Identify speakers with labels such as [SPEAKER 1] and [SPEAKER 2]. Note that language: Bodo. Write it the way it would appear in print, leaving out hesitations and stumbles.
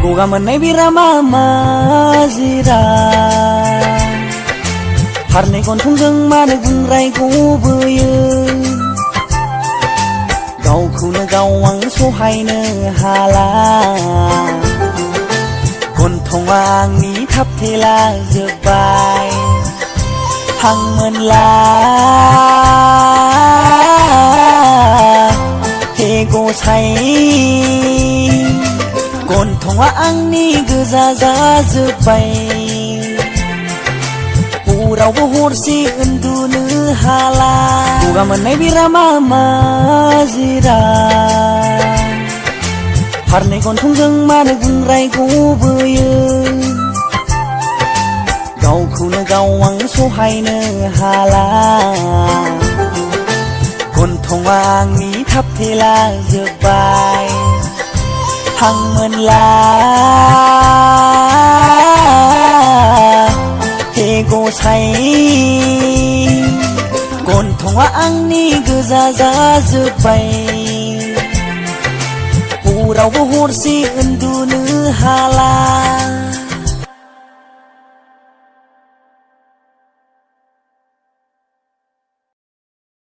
[SPEAKER 1] गगा मोननाय बेरामा मा जिरा फारनै गन्थंजों मानो गुंग्राय गबोयो गावखौनो गाव आं सहायनो हाला गन्थंआ आंनि थाबथेला जोब्बाय हां मोनला हे गसाइ गन्थंआ आंनि गोजा जाजोब्बाय हरावबो हरसे उन्दुनो हाला गगा मोननाय बेरामा मा जिरा फारनै गन्थंजों मानो गुंग्राय गबोयो गावखौनो गाव आं सहायनो हाला गन्थंआ आंनि थाबथेला जोब्बाय हां मोनला हे गसाइ गन्थंआ आंनि गोजा जाजोब्बाय हरावबो हरसे उन्दुनो हाला